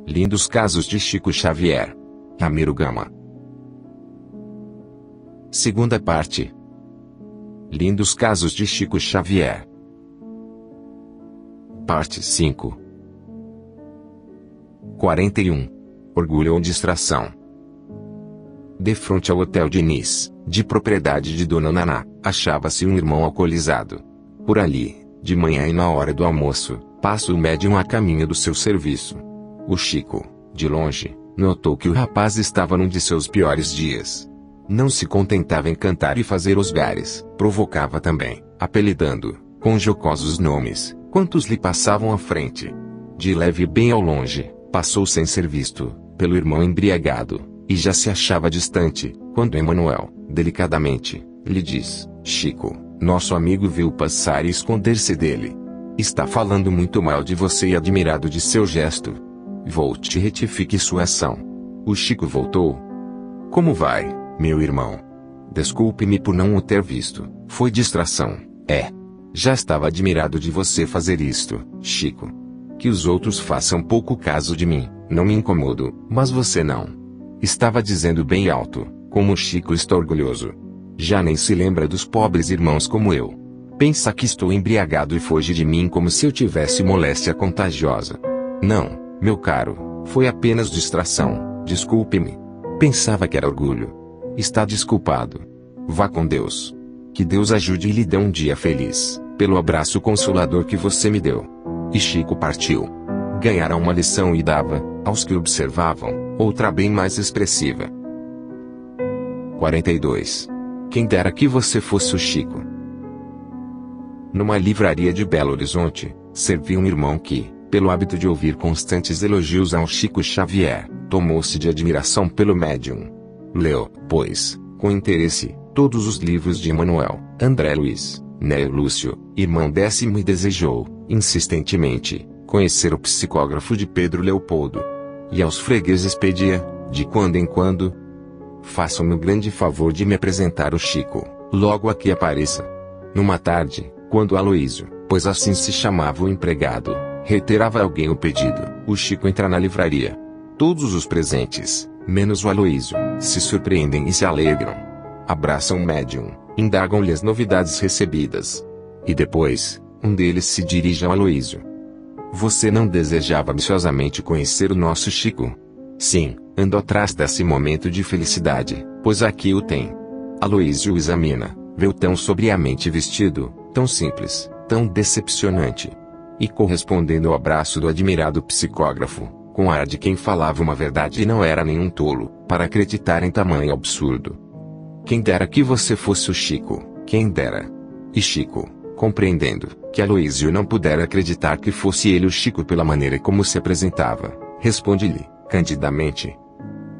Lindos casos de Chico Xavier. Ramiro Gama. Segunda parte. Lindos casos de Chico Xavier. Parte 5. 41. Orgulho ou distração. De frente ao Hotel Diniz, de propriedade de Dona Naná, achava-se um irmão alcoolizado. Por ali, de manhã e na hora do almoço, passa o médium a caminho do seu serviço. O Chico, de longe, notou que o rapaz estava num de seus piores dias. Não se contentava em cantar e fazer osgares, provocava também, apelidando, com jocosos nomes, quantos lhe passavam à frente. De leve bem ao longe, passou sem ser visto, pelo irmão embriagado, e já se achava distante, quando Emanuel, delicadamente, lhe diz: Chico, nosso amigo viu passar e esconder-se dele. Está falando muito mal de você e admirado de seu gesto. Volte e retifique sua ação. O Chico voltou. Como vai, meu irmão? Desculpe-me por não o ter visto, foi distração. Já estava admirado de você fazer isto, Chico. Que os outros façam pouco caso de mim, não me incomodo, mas você não. Estava dizendo bem alto, como o Chico está orgulhoso. Já nem se lembra dos pobres irmãos como eu. Pensa que estou embriagado e foge de mim como se eu tivesse moléstia contagiosa. Não, meu caro, foi apenas distração, desculpe-me. Pensava que era orgulho. Está desculpado. Vá com Deus. Que Deus ajude e lhe dê um dia feliz, pelo abraço consolador que você me deu. E Chico partiu. Ganhara uma lição e dava, aos que observavam, outra bem mais expressiva. 42. Quem dera que você fosse o Chico. Numa livraria de Belo Horizonte, servia um irmão que, pelo hábito de ouvir constantes elogios ao Chico Xavier, tomou-se de admiração pelo médium. Leu, pois, com interesse, todos os livros de Emanuel, André Luiz, Nélio Lúcio, irmão décimo, e desejou, insistentemente, conhecer o psicógrafo de Pedro Leopoldo. E aos fregueses pedia, de quando em quando: façam-me o grande favor de me apresentar o Chico, logo aqui apareça. Numa tarde, quando Aloísio, pois assim se chamava o empregado, reiterava a alguém o pedido, o Chico entra na livraria. Todos os presentes, menos o Aloísio, se surpreendem e se alegram. Abraçam o médium, indagam-lhe as novidades recebidas. E depois, um deles se dirige ao Aloísio: você não desejava ambiciosamente conhecer o nosso Chico? Sim, ando atrás desse momento de felicidade, pois aqui o tem. Aloísio o examina, vê-o tão sobriamente vestido, tão simples, tão decepcionante. E correspondendo ao abraço do admirado psicógrafo, com ar de quem falava uma verdade e não era nenhum tolo, para acreditar em tamanho absurdo. Quem dera que você fosse o Chico, quem dera. E Chico, compreendendo que Aloísio não pudera acreditar que fosse ele o Chico pela maneira como se apresentava, responde-lhe, candidamente: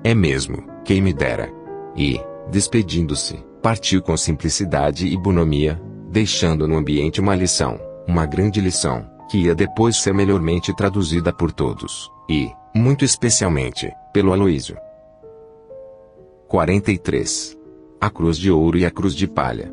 é mesmo, quem me dera. E, despedindo-se, partiu com simplicidade e bonomia, deixando no ambiente uma lição, uma grande lição, que ia depois ser melhormente traduzida por todos, e, muito especialmente, pelo Aloísio. 43. A Cruz de Ouro e a Cruz de Palha.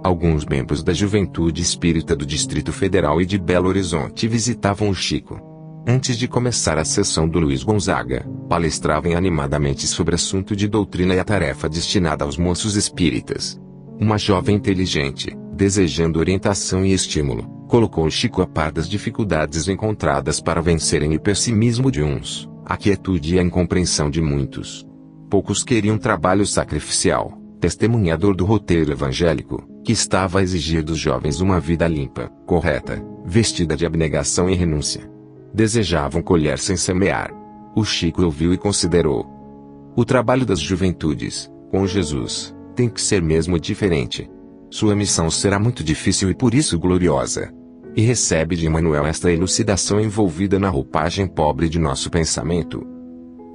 Alguns membros da juventude espírita do Distrito Federal e de Belo Horizonte visitavam o Chico. Antes de começar a sessão do Luiz Gonzaga, palestravam animadamente sobre assunto de doutrina e a tarefa destinada aos moços espíritas. Uma jovem inteligente, desejando orientação e estímulo, colocou o Chico a par das dificuldades encontradas para vencerem o pessimismo de uns, a quietude e a incompreensão de muitos. Poucos queriam trabalho sacrificial, testemunhador do roteiro evangélico, que estava a exigir dos jovens uma vida limpa, correta, vestida de abnegação e renúncia. Desejavam colher sem semear. O Chico ouviu e considerou: o trabalho das juventudes, com Jesus, tem que ser mesmo diferente. Sua missão será muito difícil e por isso gloriosa. E recebe de Emanuel esta elucidação envolvida na roupagem pobre de nosso pensamento.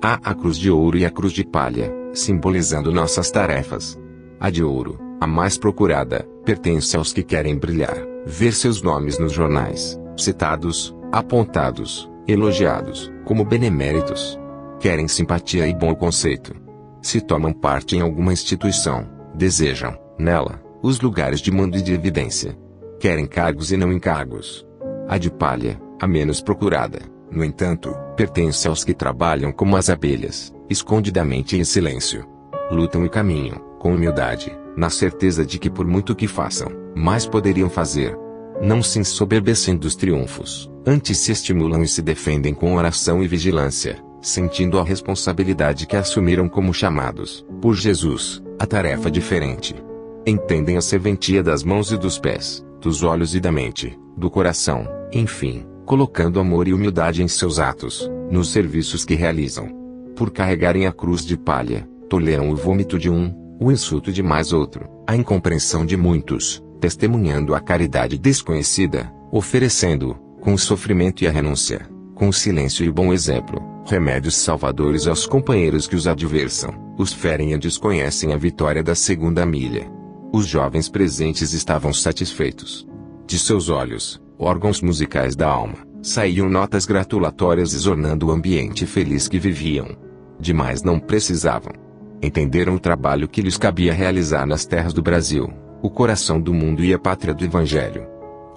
Há a cruz de ouro e a cruz de palha, simbolizando nossas tarefas. A de ouro, a mais procurada, pertence aos que querem brilhar, ver seus nomes nos jornais, citados, apontados, elogiados, como beneméritos. Querem simpatia e bom conceito. Se tomam parte em alguma instituição, desejam, nela, os lugares de mando e de evidência. Querem cargos e não encargos. A de palha, a menos procurada, no entanto, pertence aos que trabalham como as abelhas, escondidamente e em silêncio. Lutam e caminham, com humildade, na certeza de que por muito que façam, mais poderiam fazer. Não se ensoberbecem dos triunfos, antes se estimulam e se defendem com oração e vigilância, sentindo a responsabilidade que assumiram como chamados, por Jesus, a tarefa diferente. Entendem a serventia das mãos e dos pés, dos olhos e da mente, do coração, enfim, colocando amor e humildade em seus atos, nos serviços que realizam. Por carregarem a cruz de palha, toleram o vômito de um, o insulto de mais outro, a incompreensão de muitos, testemunhando a caridade desconhecida, oferecendo, com o sofrimento e a renúncia, com o silêncio e o bom exemplo, remédios salvadores aos companheiros que os adversam, os ferem e desconhecem a vitória da segunda milha. Os jovens presentes estavam satisfeitos. De seus olhos, órgãos musicais da alma, saíam notas gratulatórias exornando o ambiente feliz que viviam. Demais não precisavam. Entenderam o trabalho que lhes cabia realizar nas terras do Brasil, o coração do mundo e a pátria do Evangelho.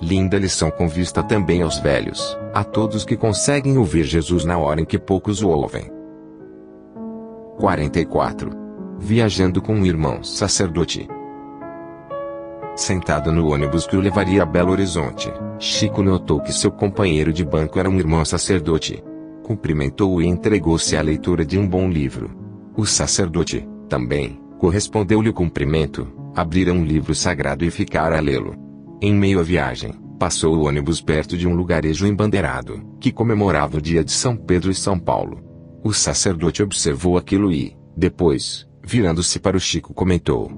Linda lição com vista também aos velhos, a todos que conseguem ouvir Jesus na hora em que poucos o ouvem. 44. Viajando com um irmão sacerdote. Sentado no ônibus que o levaria a Belo Horizonte, Chico notou que seu companheiro de banco era um irmão sacerdote. Cumprimentou-o e entregou-se à leitura de um bom livro. O sacerdote, também, correspondeu-lhe o cumprimento, abrira um livro sagrado e ficara a lê-lo. Em meio à viagem, passou o ônibus perto de um lugarejo embandeirado, que comemorava o dia de São Pedro e São Paulo. O sacerdote observou aquilo e, depois, virando-se para o Chico, comentou: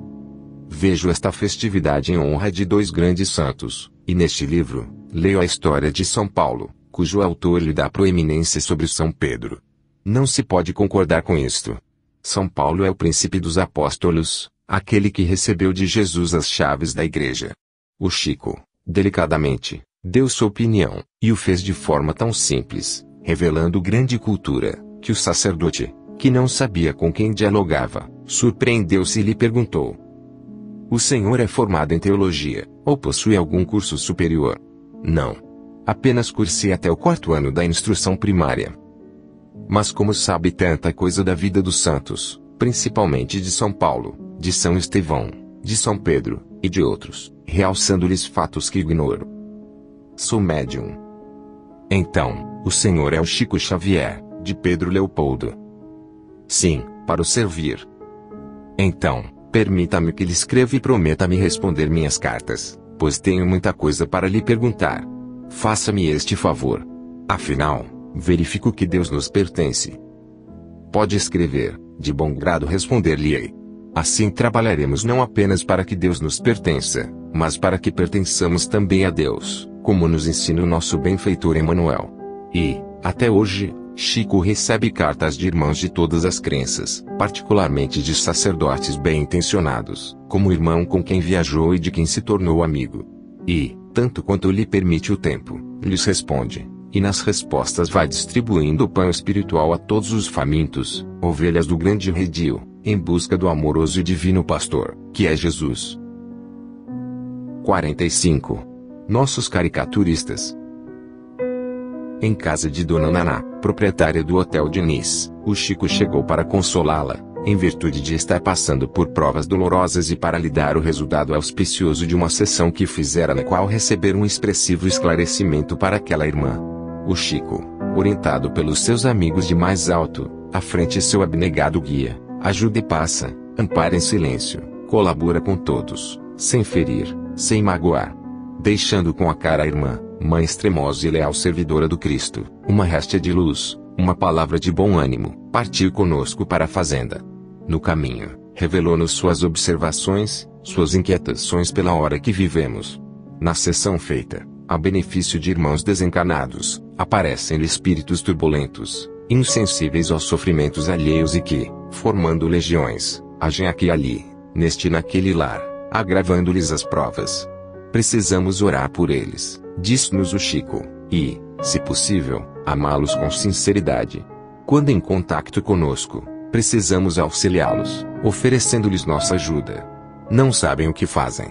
"Vejo esta festividade em honra de dois grandes santos, e neste livro, leio a história de São Paulo, cujo autor lhe dá proeminência sobre São Pedro. Não se pode concordar com isto. São Paulo é o príncipe dos apóstolos, aquele que recebeu de Jesus as chaves da igreja." O Chico, delicadamente, deu sua opinião, e o fez de forma tão simples, revelando grande cultura, que o sacerdote, que não sabia com quem dialogava, surpreendeu-se e lhe perguntou: "O senhor é formado em teologia, ou possui algum curso superior?" "Não. Apenas cursei até o 4º ano da instrução primária." "Mas como sabe tanta coisa da vida dos santos, principalmente de São Paulo, de São Estevão, de São Pedro, e de outros, realçando-lhes fatos que ignoro?" "Sou médium." "Então, o senhor é o Chico Xavier, de Pedro Leopoldo?" "Sim, para o servir." "Então, permita-me que lhe escreva e prometa-me responder minhas cartas, pois tenho muita coisa para lhe perguntar. Faça-me este favor. Afinal, verifico que Deus nos pertence." "Pode escrever, de bom grado responder-lhe-ei. Assim trabalharemos não apenas para que Deus nos pertença, mas para que pertençamos também a Deus, como nos ensina o nosso benfeitor Emmanuel." E, até hoje, Chico recebe cartas de irmãos de todas as crenças, particularmente de sacerdotes bem-intencionados, como o irmão com quem viajou e de quem se tornou amigo. E, tanto quanto lhe permite o tempo, lhes responde, e nas respostas vai distribuindo o pão espiritual a todos os famintos, ovelhas do grande redil, em busca do amoroso e divino pastor, que é Jesus. 45. Nossos caricaturistas. Em casa de Dona Naná, proprietária do Hotel Diniz, o Chico chegou para consolá-la, em virtude de estar passando por provas dolorosas e para lhe dar o resultado auspicioso de uma sessão que fizera, na qual receber um expressivo esclarecimento para aquela irmã. O Chico, orientado pelos seus amigos de mais alto, à frente seu abnegado guia, ajuda e passa, ampara em silêncio, colabora com todos, sem ferir, sem magoar. Deixando com a cara a irmã, mãe extremosa e leal servidora do Cristo, uma réstia de luz, uma palavra de bom ânimo, partiu conosco para a fazenda. No caminho, revelou-nos suas observações, suas inquietações pela hora que vivemos. Na sessão feita, a benefício de irmãos desencarnados, aparecem-lhe espíritos turbulentos, insensíveis aos sofrimentos alheios e que, formando legiões, agem aqui e ali, neste e naquele lar, agravando-lhes as provas. Precisamos orar por eles, diz-nos o Chico, e, se possível, amá-los com sinceridade. Quando em contacto conosco, precisamos auxiliá-los, oferecendo-lhes nossa ajuda. Não sabem o que fazem.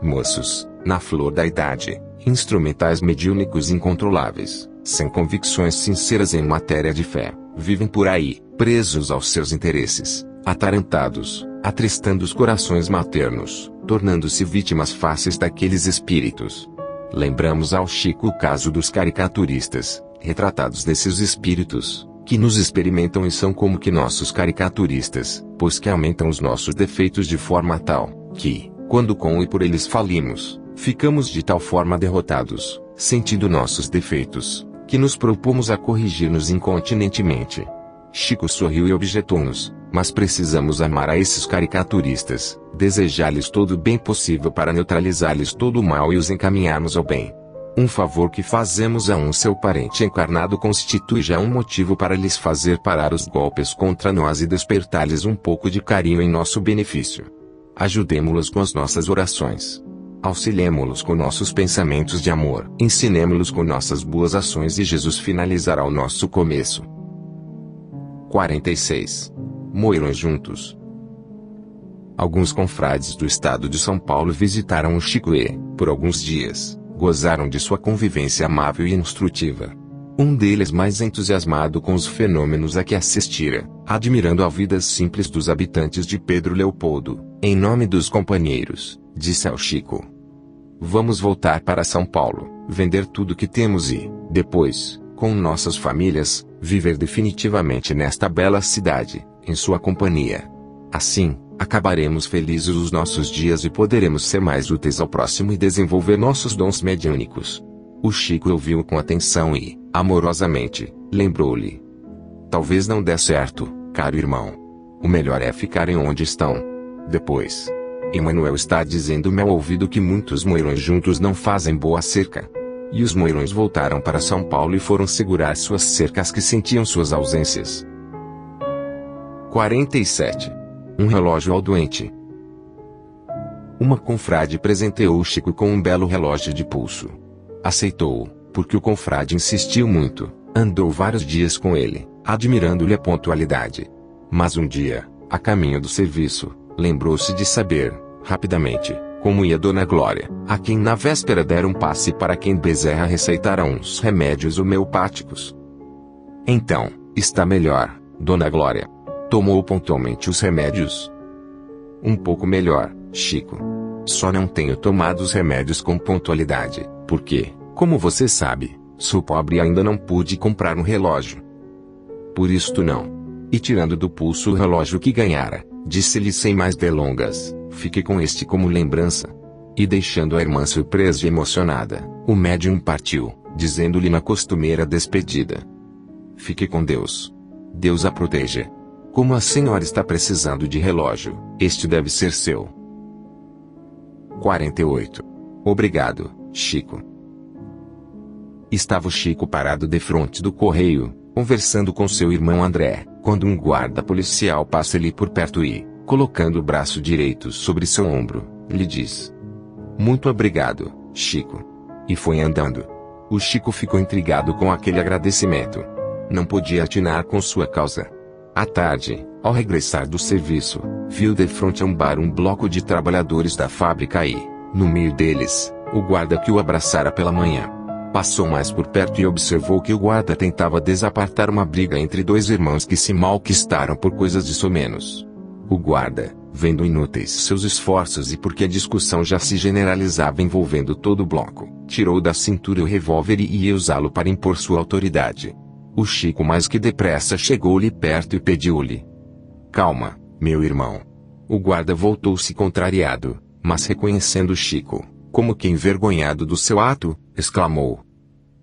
Moços, na flor da idade, instrumentais mediúnicos incontroláveis, sem convicções sinceras em matéria de fé, vivem por aí, presos aos seus interesses, atarantados, atristando os corações maternos, tornando-se vítimas fáceis daqueles espíritos. Lembramos ao Chico o caso dos caricaturistas, retratados desses espíritos, que nos experimentam e são como que nossos caricaturistas, pois que aumentam os nossos defeitos de forma tal, que, quando com e por eles falimos, ficamos de tal forma derrotados, sentindo nossos defeitos, que nos propomos a corrigir-nos incontinentemente. Chico sorriu e objetou-nos: mas precisamos amar a esses caricaturistas, desejar-lhes todo o bem possível para neutralizar-lhes todo o mal e os encaminharmos ao bem. Um favor que fazemos a um seu parente encarnado constitui já um motivo para lhes fazer parar os golpes contra nós e despertar-lhes um pouco de carinho em nosso benefício. Ajudemo-los com as nossas orações. Auxiliemo-los com nossos pensamentos de amor. Ensinemo-los com nossas boas ações e Jesus finalizará o nosso começo. 46. Moirões juntos. Alguns confrades do estado de São Paulo visitaram o Chico e, por alguns dias, gozaram de sua convivência amável e instrutiva. Um deles mais entusiasmado com os fenômenos a que assistira, admirando a vida simples dos habitantes de Pedro Leopoldo, em nome dos companheiros, disse ao Chico: vamos voltar para São Paulo, vender tudo que temos e, depois, com nossas famílias, viver definitivamente nesta bela cidade, em sua companhia. Assim, acabaremos felizes os nossos dias e poderemos ser mais úteis ao próximo e desenvolver nossos dons mediúnicos. O Chico ouviu com atenção e, amorosamente, lembrou-lhe: talvez não dê certo, caro irmão. O melhor é ficarem onde estão. Depois, Emmanuel está dizendo-me ao ouvido que muitos moirões juntos não fazem boa cerca. E os moirões voltaram para São Paulo e foram segurar suas cercas que sentiam suas ausências. 47. Um relógio ao doente. Uma confrade presenteou o Chico com um belo relógio de pulso. Aceitou-o, porque o confrade insistiu muito, andou vários dias com ele, admirando-lhe a pontualidade. Mas um dia, a caminho do serviço, lembrou-se de saber, rapidamente, como ia Dona Glória, a quem na véspera dera um passe para quem Bezerra receitara uns remédios homeopáticos. Então, está melhor, Dona Glória. Tomou pontualmente os remédios? Um pouco melhor, Chico. Só não tenho tomado os remédios com pontualidade, porque, como você sabe, sou pobre e ainda não pude comprar um relógio. Por isto não. E tirando do pulso o relógio que ganhara, disse-lhe sem mais delongas: fique com este como lembrança. E deixando a irmã surpresa e emocionada, o médium partiu, dizendo-lhe na costumeira despedida: fique com Deus. Deus a proteja. Como a senhora está precisando de relógio, este deve ser seu. 48. Obrigado, Chico. Estava o Chico parado defronte do correio, conversando com seu irmão André, quando um guarda policial passa-lhe por perto e, colocando o braço direito sobre seu ombro, lhe diz: muito obrigado, Chico. E foi andando. O Chico ficou intrigado com aquele agradecimento. Não podia atinar com sua causa. À tarde, ao regressar do serviço, viu defronte a um bar um bloco de trabalhadores da fábrica e, no meio deles, o guarda que o abraçara pela manhã. Passou mais por perto e observou que o guarda tentava desapartar uma briga entre dois irmãos que se malquistaram por coisas de somenos. O guarda, vendo inúteis seus esforços e porque a discussão já se generalizava envolvendo todo o bloco, tirou da cintura o revólver e ia usá-lo para impor sua autoridade. O Chico mais que depressa chegou-lhe perto e pediu-lhe: calma, meu irmão. O guarda voltou-se contrariado, mas reconhecendo Chico, como que envergonhado do seu ato, exclamou: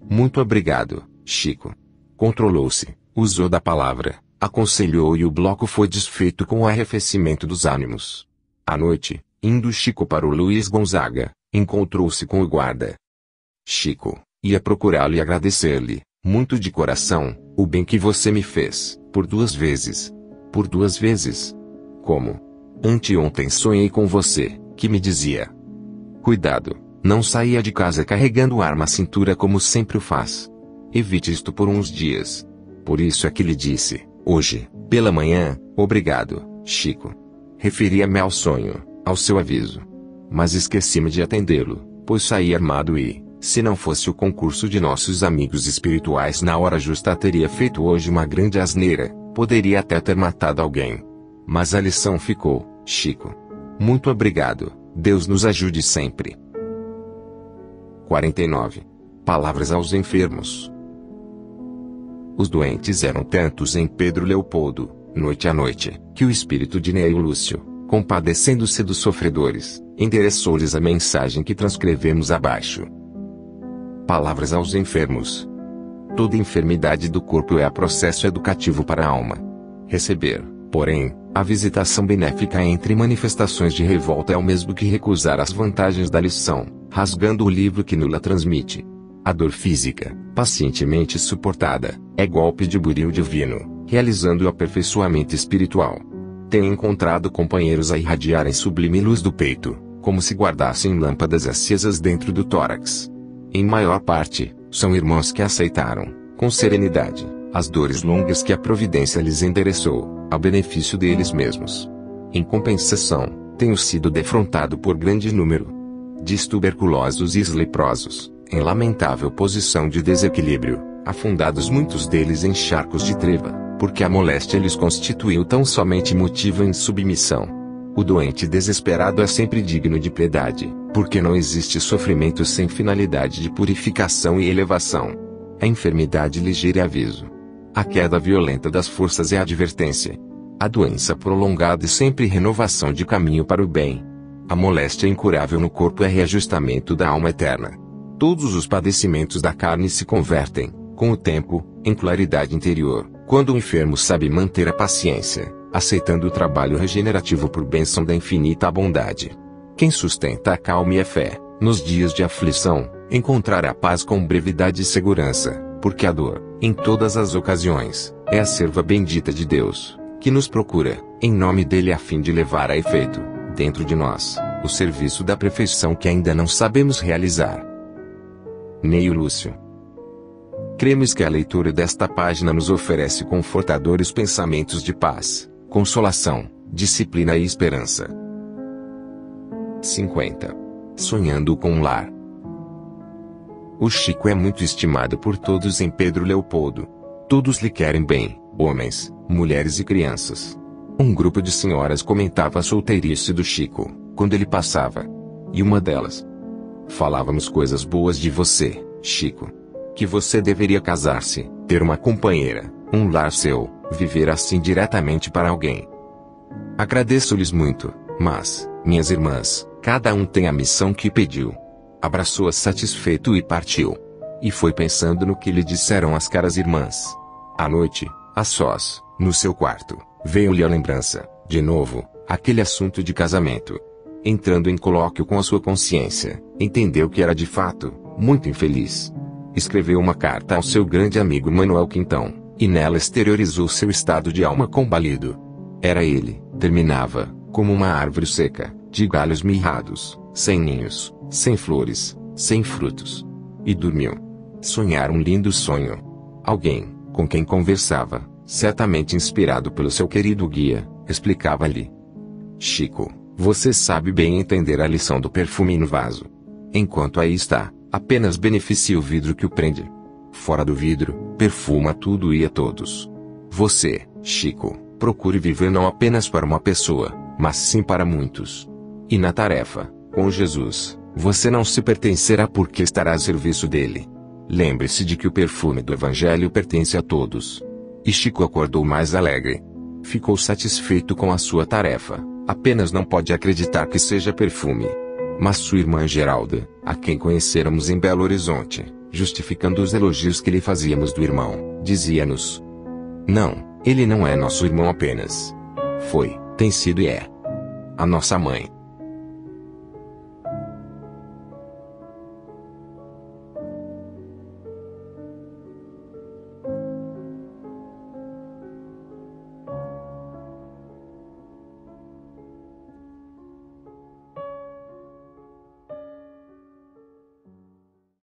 muito obrigado, Chico. Controlou-se, usou da palavra, aconselhou e o bloco foi desfeito com o arrefecimento dos ânimos. À noite, indo Chico para o Luiz Gonzaga, encontrou-se com o guarda. Chico ia procurá-lo e agradecer-lhe, muito de coração, o bem que você me fez, por 2 vezes. Por 2 vezes? Como? Anteontem sonhei com você, que me dizia: cuidado, não saia de casa carregando arma à cintura como sempre o faz. Evite isto por uns dias. Por isso é que lhe disse, hoje, pela manhã: obrigado, Chico. Referia-me ao sonho, ao seu aviso. Mas esqueci-me de atendê-lo, pois saí armado e, Se não fosse o concurso de nossos amigos espirituais na hora justa, teria feito hoje uma grande asneira, poderia até ter matado alguém. Mas a lição ficou, Chico. Muito obrigado, Deus nos ajude sempre. 49. Palavras aos enfermos. Os doentes eram tantos em Pedro Leopoldo, noite a noite, que o espírito de Neio Lúcio, compadecendo-se dos sofredores, endereçou-lhes a mensagem que transcrevemos abaixo. Palavras aos enfermos. Toda enfermidade do corpo é processo educativo para a alma. Receber, porém, a visitação benéfica entre manifestações de revolta é o mesmo que recusar as vantagens da lição, rasgando o livro que nula transmite. A dor física, pacientemente suportada, é golpe de buril divino, realizando o aperfeiçoamento espiritual. Tenho encontrado companheiros a irradiarem sublime luz do peito, como se guardassem lâmpadas acesas dentro do tórax. Em maior parte, são irmãos que aceitaram, com serenidade, as dores longas que a providência lhes endereçou, a benefício deles mesmos. Em compensação, tenho sido defrontado por grande número de tuberculosos e leprosos, em lamentável posição de desequilíbrio, afundados muitos deles em charcos de treva, porque a moléstia lhes constituiu tão somente motivo em submissão. O doente desesperado é sempre digno de piedade, porque não existe sofrimento sem finalidade de purificação e elevação. A enfermidade ligeira é aviso. A queda violenta das forças é advertência. A doença prolongada é sempre renovação de caminho para o bem. A moléstia incurável no corpo é reajustamento da alma eterna. Todos os padecimentos da carne se convertem, com o tempo, em claridade interior, quando o enfermo sabe manter a paciência, aceitando o trabalho regenerativo por bênção da infinita bondade. Quem sustenta a calma e a fé, nos dias de aflição, encontrará paz com brevidade e segurança, porque a dor, em todas as ocasiões, é a serva bendita de Deus, que nos procura, em nome dele a fim de levar a efeito, dentro de nós, o serviço da perfeição que ainda não sabemos realizar. Neio Lúcio. Cremos que a leitura desta página nos oferece confortadores pensamentos de paz, consolação, disciplina e esperança. 50. Sonhando com um lar. O Chico é muito estimado por todos em Pedro Leopoldo. Todos lhe querem bem, homens, mulheres e crianças. Um grupo de senhoras comentava a solteirice do Chico, quando ele passava. E uma delas: falávamos coisas boas de você, Chico. Que você deveria casar-se, ter uma companheira, um lar seu, viver assim diretamente para alguém. Agradeço-lhes muito, mas, minhas irmãs, cada um tem a missão que pediu. Abraçou-a satisfeito e partiu. E foi pensando no que lhe disseram as caras irmãs. À noite, a sós, no seu quarto, veio-lhe a lembrança, de novo, aquele assunto de casamento. Entrando em colóquio com a sua consciência, entendeu que era de fato muito infeliz. Escreveu uma carta ao seu grande amigo Manuel Quintão, e nela exteriorizou seu estado de alma combalido. Era ele, terminava, como uma árvore seca, de galhos mirrados, sem ninhos, sem flores, sem frutos. E dormiu. Sonhara um lindo sonho. Alguém, com quem conversava, certamente inspirado pelo seu querido guia, explicava-lhe: Chico, você sabe bem entender a lição do perfume no vaso. Enquanto aí está, apenas beneficia o vidro que o prende. Fora do vidro, perfuma tudo e a todos. Você, Chico, procure viver não apenas para uma pessoa, mas sim para muitos. E na tarefa, com Jesus, você não se pertencerá porque estará a serviço dele. Lembre-se de que o perfume do Evangelho pertence a todos. E Chico acordou mais alegre. Ficou satisfeito com a sua tarefa, apenas não pode acreditar que seja perfume. Mas sua irmã Geralda, a quem conhecéramos em Belo Horizonte, justificando os elogios que lhe fazíamos do irmão, dizia-nos: não, ele não é nosso irmão apenas. Foi, tem sido e é a nossa mãe.